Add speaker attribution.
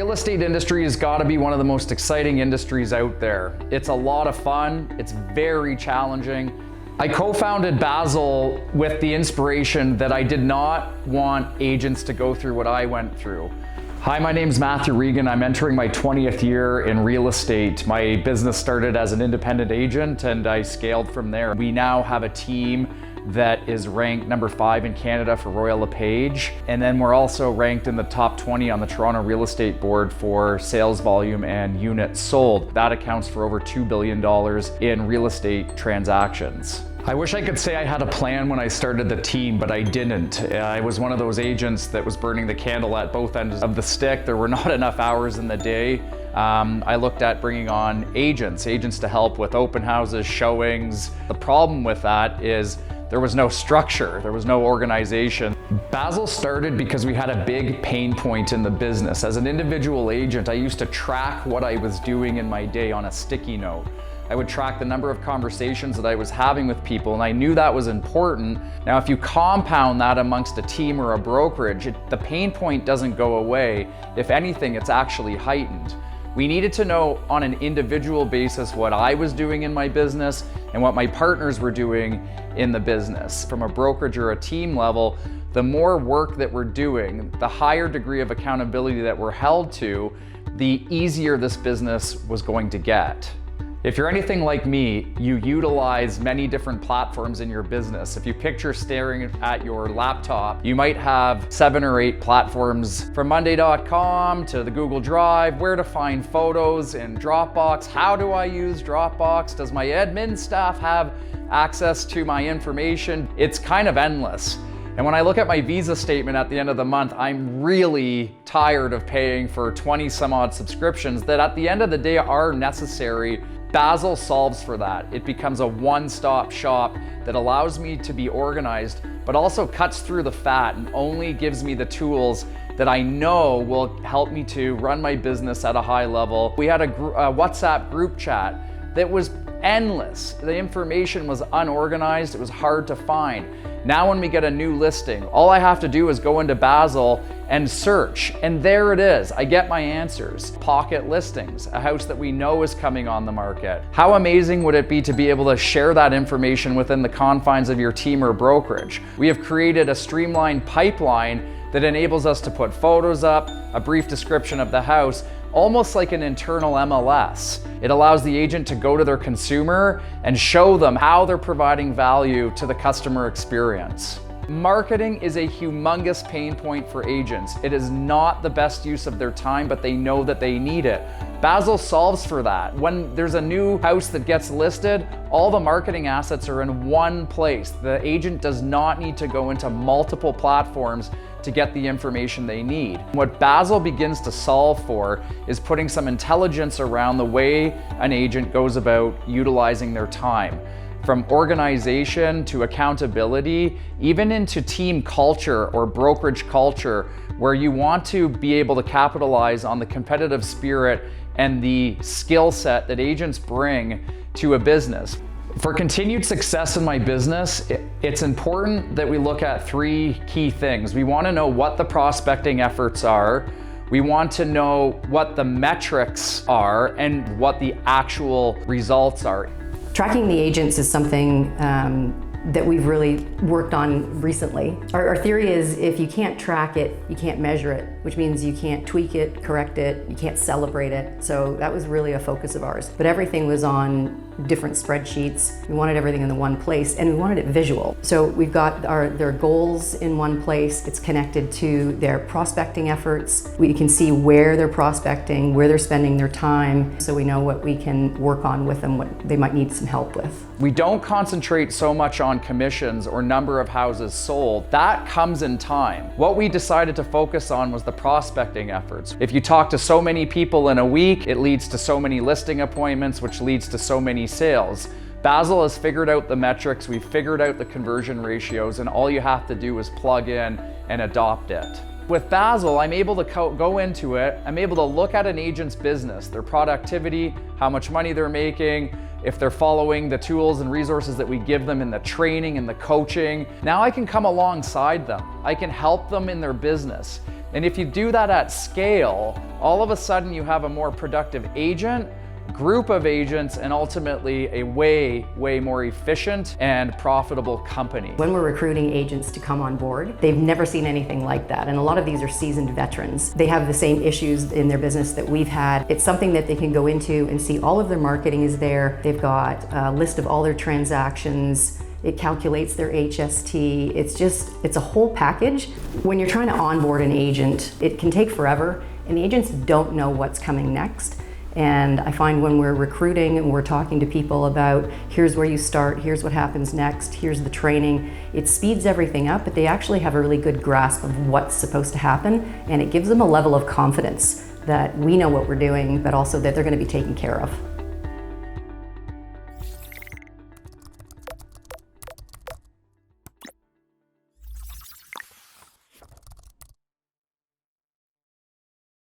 Speaker 1: real estate industry has got to be one of the most exciting industries out there. It's a lot of fun. It's very challenging. I co-founded BASL with the inspiration that I did not want agents to go through what I went through. Hi, my name's Matthew Regan. I'm entering my 20th year in real estate. My business started as an independent agent and I scaled from there. We now have a team that is ranked number 5 in Canada for Royal LePage. And then we're also ranked in the top 20 on the Toronto Real Estate Board for sales volume and units sold. That accounts for over $2 billion in real estate transactions. I wish I could say I had a plan when I started the team, but I didn't. I was one of those agents that was burning the candle at both ends of the stick. There were not enough hours in the day. I looked at bringing on agents to help with open houses, showings. The problem with that is there was no structure, there was no organization. BASL started because we had a big pain point in the business. As an individual agent, I used to track what I was doing in my day on a sticky note. I would track the number of conversations that I was having with people, and I knew that was important. Now, if you compound that amongst a team or a brokerage, the pain point doesn't go away. If anything, it's actually heightened. We needed to know on an individual basis what I was doing in my business and what my partners were doing in the business. From a brokerage or a team level, the more work that we're doing, the higher degree of accountability that we're held to, the easier this business was going to get. If you're anything like me, you utilize many different platforms in your business. If you picture staring at your laptop, you might have 7 or 8 platforms, from Monday.com to the Google Drive, where to find photos in Dropbox, how do I use Dropbox, does my admin staff have access to my information? It's kind of endless. And when I look at my Visa statement at the end of the month, I'm really tired of paying for 20 some odd subscriptions that at the end of the day are necessary. BASL solves for that. It becomes a one-stop shop that allows me to be organized, but also cuts through the fat and only gives me the tools that I know will help me to run my business at a high level. We had a WhatsApp group chat that was endless. The information was unorganized, it was hard to find. Now when we get a new listing, all I have to do is go into BASL and search, and there it is. I get my answers. Pocket listings, a house that we know is coming on the market. How amazing would it be to be able to share that information within the confines of your team or brokerage? We have created a streamlined pipeline that enables us to put photos up, a brief description of the house, almost like an internal MLS. It allows the agent to go to their consumer and show them how they're providing value to the customer experience. Marketing is a humongous pain point for agents. It is not the best use of their time, but they know that they need it. BASL solves for that. When there's a new house that gets listed, all the marketing assets are in one place. The agent does not need to go into multiple platforms to get the information they need. What BASL begins to solve for is putting some intelligence around the way an agent goes about utilizing their time. From organization to accountability, even into team culture or brokerage culture, where you want to be able to capitalize on the competitive spirit and the skill set that agents bring to a business. For continued success in my business, it's important that we look at 3 key things. We want to know what the prospecting efforts are. We want to know what the metrics are and what the actual results are.
Speaker 2: Tracking the agents is something that we've really worked on recently. Our theory is if you can't track it, you can't measure it, which means you can't tweak it, correct it, you can't celebrate it. So that was really a focus of ours. But everything was on different spreadsheets. We wanted everything in the one place and we wanted it visual. So we've got their goals in one place. It's connected to their prospecting efforts. We can see where they're prospecting, where they're spending their time, so we know what we can work on with them, what they might need some help with.
Speaker 1: We don't concentrate so much on commissions or number of houses sold. That comes in time. What we decided to focus on was the prospecting efforts. If you talk to so many people in a week, it leads to so many listing appointments, which leads to so many sales. BASL has figured out the metrics, we've figured out the conversion ratios, and all you have to do is plug in and adopt it. With BASL, I'm able to go into it, I'm able to look at an agent's business, their productivity, how much money they're making, if they're following the tools and resources that we give them in the training and the coaching. Now I can come alongside them. I can help them in their business. And if you do that at scale, all of a sudden you have a more productive agent, group of agents, and ultimately a way more efficient and profitable company.
Speaker 2: When we're recruiting agents to come on board, they've never seen anything like that. And a lot of these are seasoned veterans. They have the same issues in their business that we've had. It's something that they can go into and see all of their marketing is there. They've got a list of all their transactions. It calculates their HST. It's a whole package. When you're trying to onboard an agent, it can take forever, and the agents don't know what's coming next. And I find when we're recruiting and we're talking to people about here's where you start, here's what happens next, here's the training, it speeds everything up, but they actually have a really good grasp of what's supposed to happen, and it gives them a level of confidence that we know what we're doing, but also that they're going to be taken care of.